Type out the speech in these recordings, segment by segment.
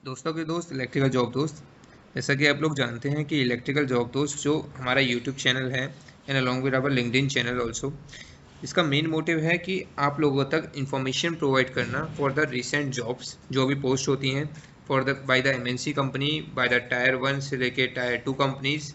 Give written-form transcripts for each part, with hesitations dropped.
दोस्तों के दोस्त इलेक्ट्रिकल जॉब दोस्त। जैसा कि आप लोग जानते हैं कि इलेक्ट्रिकल जॉब दोस्त जो हमारा यूट्यूब चैनल है and along with our LinkedIn channel also, इसका मेन मोटिव है कि आप लोगों तक इंफॉर्मेशन प्रोवाइड करना फॉर द रिसेंट जॉब्स जो भी पोस्ट होती हैं for the by the MNC company, by the tier 1 से लेके टायर 2 कंपनीज।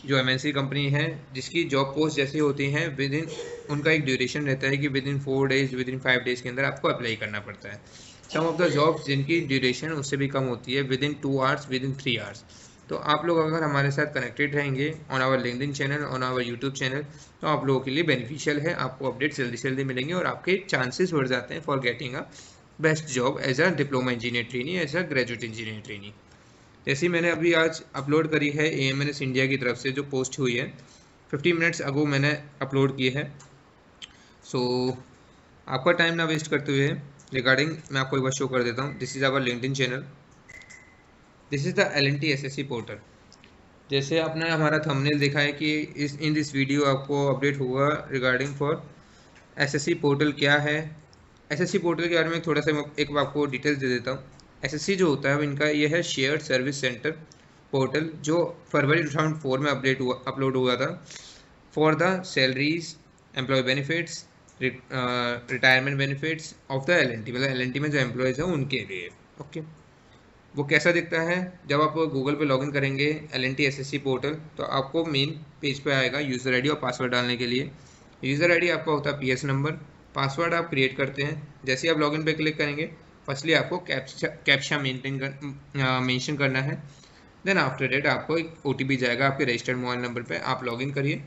जो एमएनसी कंपनी है जिसकी जॉब पोस्ट जैसी होती हैं विद इन उनका एक ड्यूरेशन रहता है कि within 4 days, within 5 days के अंदर आपको अप्लाई करना पड़ता है। सम ऑफ द जॉब्स जिनकी ड्यूरेशन उससे भी कम होती है within 2 hours, within 3 hours. तो आप लोग अगर हमारे साथ कनेक्टेड रहेंगे on our LinkedIn channel, on our YouTube channel, तो आप लोगों के लिए बेनिफिशियल है। आपको अपडेट्स जल्दी से जल्दी मिलेंगे और आपके चांसेस बढ़ जाते हैं for getting a best job as a diploma engineer trainee, as a graduate engineer trainee. जैसी मैंने अभी आज अपलोड करी है AMNS इंडिया की तरफ से जो पोस्ट हुई है 50 मिनट्स अगो मैंने अपलोड की है। सो आपका टाइम ना वेस्ट करते हुए रिगार्डिंग मैं आपको एक बार शो कर देता हूँ। This is our LinkedIn channel, this is the LNT SSC portal. जैसे आपने हमारा थंबनेल देखा है कि इन दिस वीडियो आपको अपडेट होगा रिगार्डिंग फॉर SSC पोर्टल क्या है। SSC पोर्टल के बारे में थोड़ा सा एक आपको डिटेल्स दे देता हूँ। SSC जो होता है इनका ये है शेयर्ड सर्विस सेंटर पोर्टल जो फरवरी 2004 में अपलोड हुआ था for the salaries, employ benefits, retirement benefits of the LNT, मतलब LNT में जो एम्प्लॉयज़ हैं उनके लिए। ओके, वो कैसा दिखता है जब आप गूगल पे लॉगिन करेंगे LNT SSC पोर्टल, तो आपको मेन पेज पे आएगा यूज़र आईडी और पासवर्ड डालने के लिए। यूज़र आईडी आपका होता है PS नंबर, पासवर्ड आप क्रिएट करते हैं। जैसे ही आप लॉगिन पे क्लिक करेंगे फर्स्टली आपको कैप्चा मेंशन करना है। देन आफ्टर डेट आपको एक OTP जाएगा आपके रजिस्टर्ड मोबाइल नंबर पे। आप लॉगिन करिए।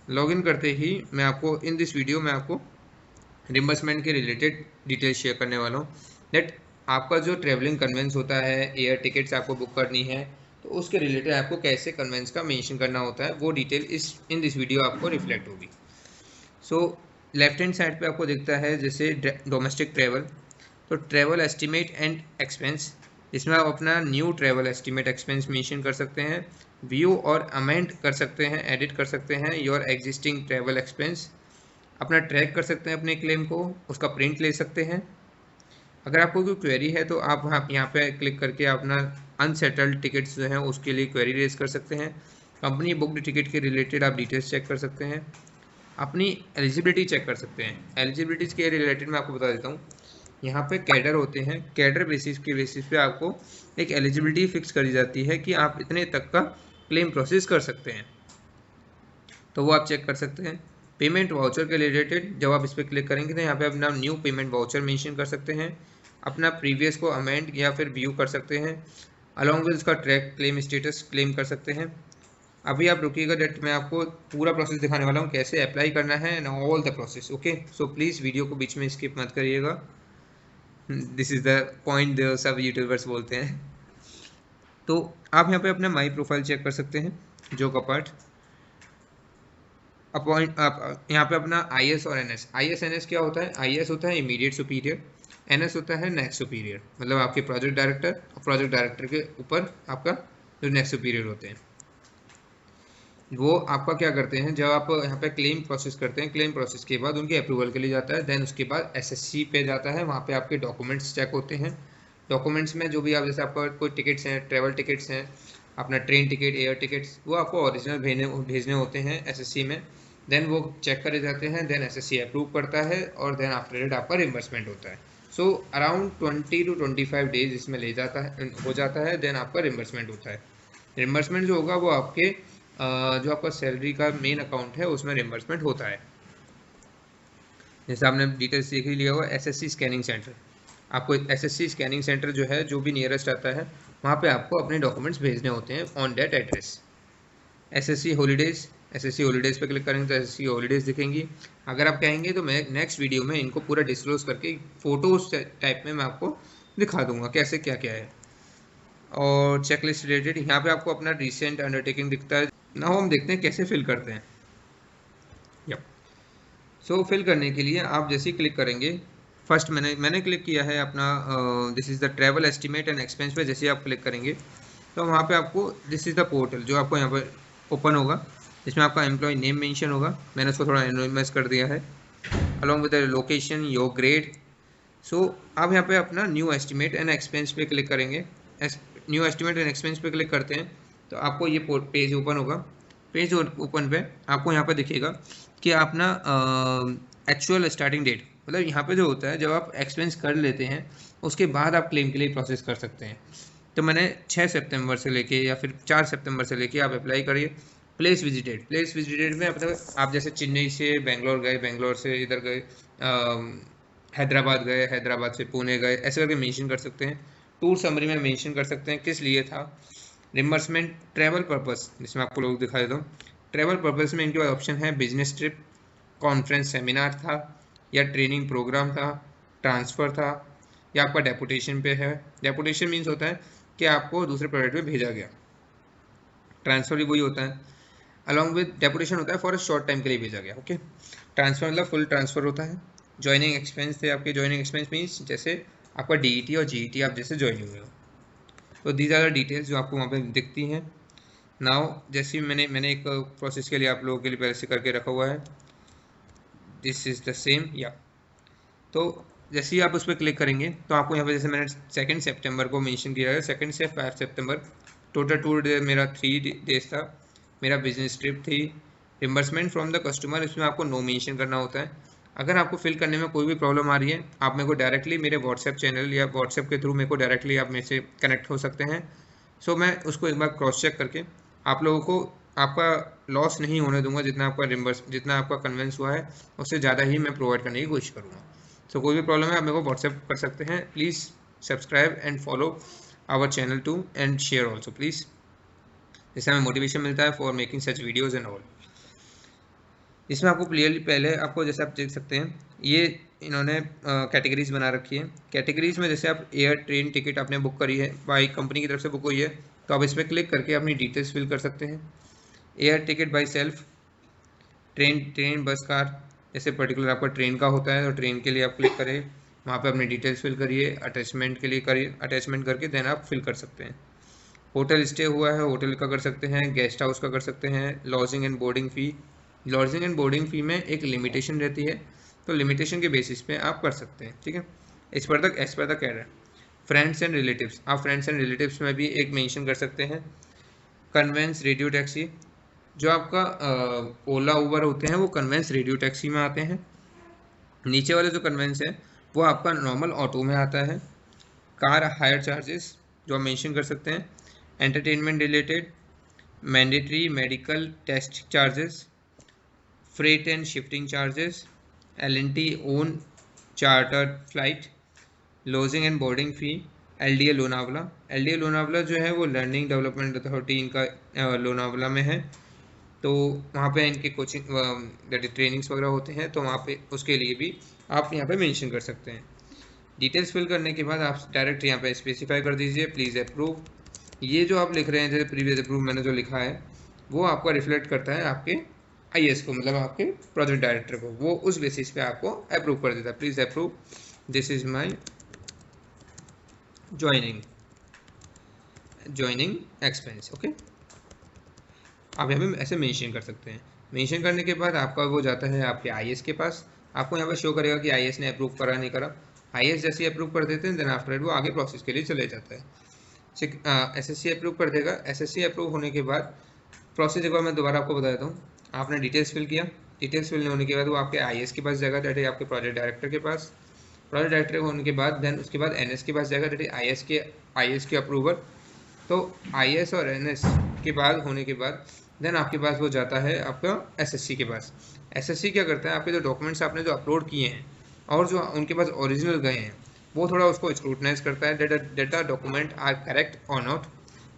लॉगिन करते ही मैं आपको इन दिस वीडियो में आपको रिम्बर्समेंट के रिलेटेड डिटेल्स शेयर करने वाला हूँ। दैट आपका जो ट्रैवलिंग कन्वेंस होता है, एयर टिकट्स आपको बुक करनी है, तो उसके रिलेटेड आपको कैसे कन्वेंस का मेंशन करना होता है वो डिटेल इन दिस वीडियो आपको रिफ्लेक्ट होगी। सो लेफ्ट हैंड साइड पे आपको दिखता है जैसे डोमेस्टिक ट्रैवल, तो ट्रैवल एस्टिमेट एंड एक्सपेंस, इसमें आप अपना new travel estimate expense mention कर सकते हैं, व्यू और अमेंड कर सकते हैं, एडिट कर सकते हैं योर एग्जिस्टिंग ट्रैवल एक्सपेंस, अपना ट्रैक कर सकते हैं अपने क्लेम को, उसका प्रिंट ले सकते हैं। अगर आपको कोई क्वेरी है तो आप यहाँ पे क्लिक करके अपना अनसेटल्ड टिकट्स जो हैं उसके लिए क्वेरी रेज कर सकते हैं। कंपनी बुकड टिकट के रिलेटेड आप डिटेल्स चेक कर सकते हैं, अपनी एलिजिबिलिटी चेक कर सकते हैं। एलिजिबिलिटीज़ के रिलेटेड मैं आपको बता देता हूँ। यहाँ पे कैडर होते हैं, कैडर बेसिस पे आपको एक एलिजिबिलिटी फिक्स करी जाती है कि आप इतने तक का क्लेम प्रोसेस कर सकते हैं, तो वो आप चेक कर सकते हैं। पेमेंट वाउचर के रिलेटेड जब आप इस पर क्लिक करेंगे तो यहाँ पे अपना न्यू पेमेंट वाउचर मेंशन कर सकते हैं, अपना प्रीवियस को अमेंड या फिर व्यू कर सकते हैं, अलॉन्ग विद उसका ट्रैक क्लेम स्टेटस क्लेम कर सकते हैं। अभी आप रुकिएगा, डेट मैं आपको पूरा प्रोसेस दिखाने वाला हूँ कैसे अप्लाई करना है and all the process. Okay, so please video को बीच में स्किप मत करिएगा। दिस इज़ द पॉइंट जो सब यूट्यूबर्स बोलते हैं। तो आप यहाँ पे अपना माई प्रोफाइल चेक कर सकते हैं, जो कपाट अपॉइंट आप यहाँ पे अपना IS और NS। IS NS क्या होता है? IS होता है इमीडिएट सुपीरियर, NS होता है नेक्स्ट सुपीरियर, मतलब आपके प्रोजेक्ट डायरेक्टर और प्रोजेक्ट डायरेक्टर के ऊपर आपका जो नेक्स्ट सुपीरियर होते हैं, वो आपका क्या करते हैं जब आप यहाँ पे क्लेम प्रोसेस करते हैं, क्लेम प्रोसेस के बाद उनके अप्रूवल के लिए जाता है। देन उसके बाद SSC पे जाता है, वहाँ पे आपके डॉक्यूमेंट्स चेक होते हैं। डॉक्यूमेंट्स में जो भी आप जैसे आपका कोई टिकट्स हैं, ट्रैवल टिकट्स हैं, अपना ट्रेन टिकट, एयर टिकट्स, वो आपको ओरिजिनल भेजने होते हैं SSC में। देन वो चेक करे जाते हैं, देन SSC अप्रूव करता है और देन आफ्टर डेट आपका रिम्बर्समेंट होता है। सो अराउंड 20 to 25 डेज इसमें ले जाता है, हो जाता है। देन आपका रिम्बर्समेंट होता है। रिम्बर्समेंट जो होगा वो आपके जो आपका सैलरी का मेन अकाउंट है उसमें रिम्बर्समेंट होता है। जैसे आपने डिटेल्स देख ही लिया होगा, SSC स्कैनिंग सेंटर, आपको SSC स्कैनिंग सेंटर जो है जो भी नियरेस्ट आता है वहाँ पे आपको अपने डॉक्यूमेंट्स भेजने होते हैं on that address. SSC holidays पे क्लिक करेंगे तो SSC हॉलीडेज़ दिखेंगी। अगर आप कहेंगे तो मैं नेक्स्ट वीडियो में इनको पूरा डिस्क्लोज करके फोटोज टाइप में मैं आपको दिखा दूंगा कैसे क्या क्या है। और चेकलिस्ट रिलेटेड यहाँ पे आपको अपना रिसेंट अंडरटेकिंग दिखता है ना। हम देखते हैं कैसे फिल करते हैं। यप, सो फिल करने के लिए आप जैसे ही क्लिक करेंगे, फर्स्ट मैंने क्लिक किया है अपना this is the travel estimate and expense पे। जैसे ही आप क्लिक करेंगे तो वहाँ पे आपको दिस इज़ द पोर्टल जो आपको यहाँ पर ओपन होगा, जिसमें आपका एम्प्लॉय नेम मेंशन होगा। मैंने उसको थोड़ा एनोनिमस कर दिया है, along with the location, your grade. So आप यहाँ पे अपना न्यू एस्टिमेट एंड एक्सपेंस पे क्लिक करेंगे। न्यू एस्टिमेट एंड एक्सपेंस पे क्लिक करते हैं तो आपको ये पेज ओपन होगा। पेज ओपन पे आपको यहाँ पे दिखेगा कि आप ना एक्चुअल स्टार्टिंग डेट, मतलब यहाँ पे जो होता है जब आप एक्सपेंस कर लेते हैं उसके बाद आप क्लेम के लिए प्रोसेस कर सकते हैं। तो मैंने 6 सितंबर से लेके या फिर 4 सितंबर से लेके आप अप्लाई करिए। प्लेस विजिटेड, प्लेस विजिटेड में मतलब आप जैसे चेन्नई से बेंगलोर गए, बेंगलोर से इधर गए, हैदराबाद गए, हैदराबाद से पुणे गए, ऐसे करके मेंशन कर सकते हैं। टूर समरी में मेंशन कर सकते हैं किस लिए था। रिम्बर्समेंट ट्रैवल पर्पस, जिसमें आपको लोग दिखा देता हूँ। ट्रैवल पर्पस में इनके पास ऑप्शन है बिजनेस ट्रिप, कॉन्फ्रेंस सेमिनार था या ट्रेनिंग प्रोग्राम था, ट्रांसफ़र था या आपका डेपुटेशन पे है। डेपुटेशन मीन्स होता है कि आपको दूसरे प्रोजेक्ट में भेजा गया। ट्रांसफ़र भी वही होता है, अलॉन्ग विद डेपुटेशन होता है फॉर अ शॉर्ट टाइम के लिए भेजा गया। ओके, ट्रांसफ़र मतलब फुल ट्रांसफ़र होता है। ज्वाइनिंग एक्सपेंस थे आपके, ज्वाइनिंग एक्सपेंस मीन्स जैसे आपका डीईटी और जीईटी आप जैसे ज्वाइन हुए हो। तो दीज आर द डिटेल्स जो आपको वहाँ पे दिखती हैं। नाउ जैसे मैंने एक प्रोसेस के लिए आप लोगों के लिए पहले से करके रखा हुआ है, दिस इज़ द सेम या। तो जैसे ही आप उस पर क्लिक करेंगे तो आपको यहाँ पे जैसे मैंने 2 सितंबर को मेंशन किया है, 2 से 5 सितंबर टोटल टूर डे मेरा 3 डेज था। मेरा बिजनेस ट्रिप थी। रिम्बर्समेंट फ्रॉम द कस्टमर, इसमें आपको नो मेंशन करना होता है। अगर आपको फिल करने में कोई भी प्रॉब्लम आ रही है आप मेरे को डायरेक्टली मेरे व्हाट्सएप चैनल या व्हाट्सएप के थ्रू मेरे को डायरेक्टली आप मेरे से कनेक्ट हो सकते हैं। सो मैं उसको एक बार क्रॉस चेक करके आप लोगों को आपका लॉस नहीं होने दूंगा। जितना आपका कन्वेंस हुआ है उससे ज़्यादा ही मैं प्रोवाइड करने की कोशिश करूँगा। सो कोई भी प्रॉब्लम है आप मेरे को व्हाट्सएप कर सकते हैं। Please subscribe and follow our channel too and share also please, जिससे हमें मोटिवेशन मिलता है for making such videos and all. इसमें आपको क्लियरली पहले आपको जैसे आप देख सकते हैं ये इन्होंने कैटेगरीज बना रखी है। कैटेगरीज में जैसे आप एयर ट्रेन टिकट आपने बुक करी है, बाई कंपनी की तरफ से बुक हुई है, तो आप इस पर क्लिक करके अपनी डिटेल्स फिल कर सकते हैं। Air ticket by self, train bus car, जैसे पर्टिकुलर आपका ट्रेन का होता है तो ट्रेन के लिए आप क्लिक करें, वहाँ पे अपनी डिटेल्स फिल करिए, अटैचमेंट के लिए करिए, अटैचमेंट करके देन आप फिल कर सकते हैं। होटल स्टे हुआ है, होटल का कर सकते हैं, गेस्ट हाउस का कर सकते हैं, lodging and boarding fee. Lodging and boarding fee में एक लिमिटेशन रहती है, तो लिमिटेशन के बेसिस पे आप कर सकते हैं, ठीक है। As per the cadre. Friends and relatives, आप फ्रेंड्स एंड रिलेटिव्स में भी एक मेंशन कर सकते हैं। कन्वेंस रेडियो टैक्सी, जो आपका ओला उबर होते हैं वो कन्वेंस रेडियो टैक्सी में आते हैं। नीचे वाले जो कन्वेंस है वो आपका नॉर्मल ऑटो में आता है। कार हायर चार्जेस जो आप मेंशन कर सकते हैं। Entertainment related, mandatory medical test charges, freight and shifting charges, L&T own chartered flight, lodging and boarding fee, LDA Lonavala. LDA Lonavala जो है वो लर्निंग डेवलपमेंट अथॉरिटी इनका लोनावला में है, तो वहाँ पे इनके कोचिंग ट्रेनिंग्स वगैरह होते हैं, तो वहाँ पे उसके लिए भी आप यहाँ पे मेंशन कर सकते हैं। डिटेल्स फिल करने के बाद आप डायरेक्ट यहाँ पे स्पेसिफाई कर दीजिए प्लीज़ अप्रूव। ये जो आप लिख रहे हैं जैसे प्रीवियस अप्रूव मैंने जो लिखा है वो आपका रिफ्लेक्ट करता है आपके IS को, मतलब आपके प्रोजेक्ट डायरेक्टर को, वो उस बेसिस पे आपको अप्रूव कर देता है। Please approve, this is my joining expense. Okay, आप यहाँ पे ऐसे मेंशन कर सकते हैं। मेंशन करने के बाद आपका वो जाता है आपके IS के पास। आपको यहाँ पे शो करेगा कि IS ने अप्रूव करा नहीं करा। IS जैसे अप्रूव कर देते हैं देन आफ्टर वो आगे प्रोसेस के लिए चले जाता है। SSC अप्रूव कर देगा। SSC अप्रूव होने के बाद प्रोसेस एक बार मैं दोबारा आपको बता देता हूँ। आपने डिटेल्स फिल किया, डिटेल्स फिल होने के बाद वो आपके IS के पास जाएगा, दैट है आपके प्रोजेक्ट डायरेक्टर के पास। प्रोजेक्ट डायरेक्टर होने के बाद देन उसके बाद NS के पास जाएगा, दैट है IS के अप्रूवल। तो IS और NS के बाद होने के बाद देन आपके पास वो जाता है आपका SSC के पास। SSC क्या करता है, आपके जो डॉक्यूमेंट्स आपने जो अपलोड किए हैं और जो उनके पास ओरिजिनल गए हैं वो थोड़ा उसको स्क्रूटनाइज करता है, डेटा डॉक्यूमेंट आर करेक्ट और not,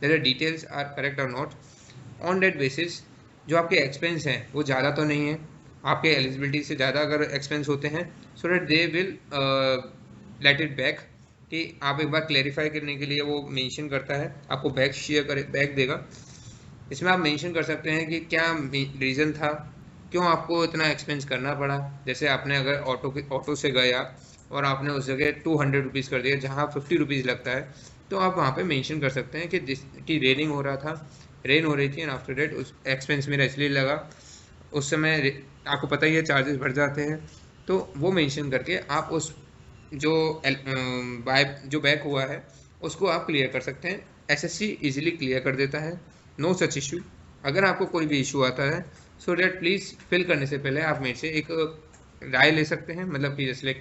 data details are correct और नॉट। ऑन डेट बेसिस जो आपके एक्सपेंस हैं वो ज़्यादा तो नहीं है, आपके एलिजिबिलिटी से ज़्यादा अगर एक्सपेंस होते हैं so that they will let it back, कि आप एक बार क्लैरिफाई करने के लिए वो मेंशन करता है, आपको बैक देगा। इसमें आप मेंशन कर सकते हैं कि क्या रीज़न था, क्यों आपको इतना एक्सपेंस करना पड़ा। जैसे आपने अगर ऑटो से गए आप और आपने उस जगह 200 रुपीज़ कर दिया जहाँ 50 रुपीज़ लगता है, तो आप वहाँ पे मेंशन कर सकते हैं कि रेनिंग हो रहा था, रेन हो रही थी एंड आफ्टर डेट उस एक्सपेंस मेरा इसलिए लगा। उस समय आपको पता ही है चार्जेस बढ़ जाते हैं, तो वो मेंशन करके आप उस जो बैक हुआ है उसको आप क्लियर कर सकते हैं। एसएससी इजीली क्लियर कर देता है, नो सच इशू। अगर आपको कोई भी इशू आता है सो डेट प्लीज़ फिल करने से पहले आप मेरे से एक राय ले सकते हैं, मतलब कि जैसे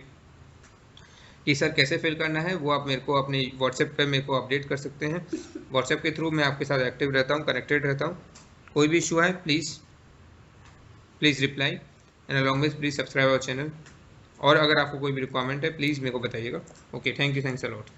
कि सर कैसे फिल करना है वो आप मेरे को अपने व्हाट्सएप पे मेरे को अपडेट कर सकते हैं। व्हाट्सएप के थ्रू मैं आपके साथ एक्टिव रहता हूँ, कनेक्टेड रहता हूँ। कोई भी इशू है please reply and along with please subscribe our channel. और अगर आपको कोई भी रिक्वायरमेंट है प्लीज़ मेरे को बताइएगा। Okay, thank you, thanks a lot.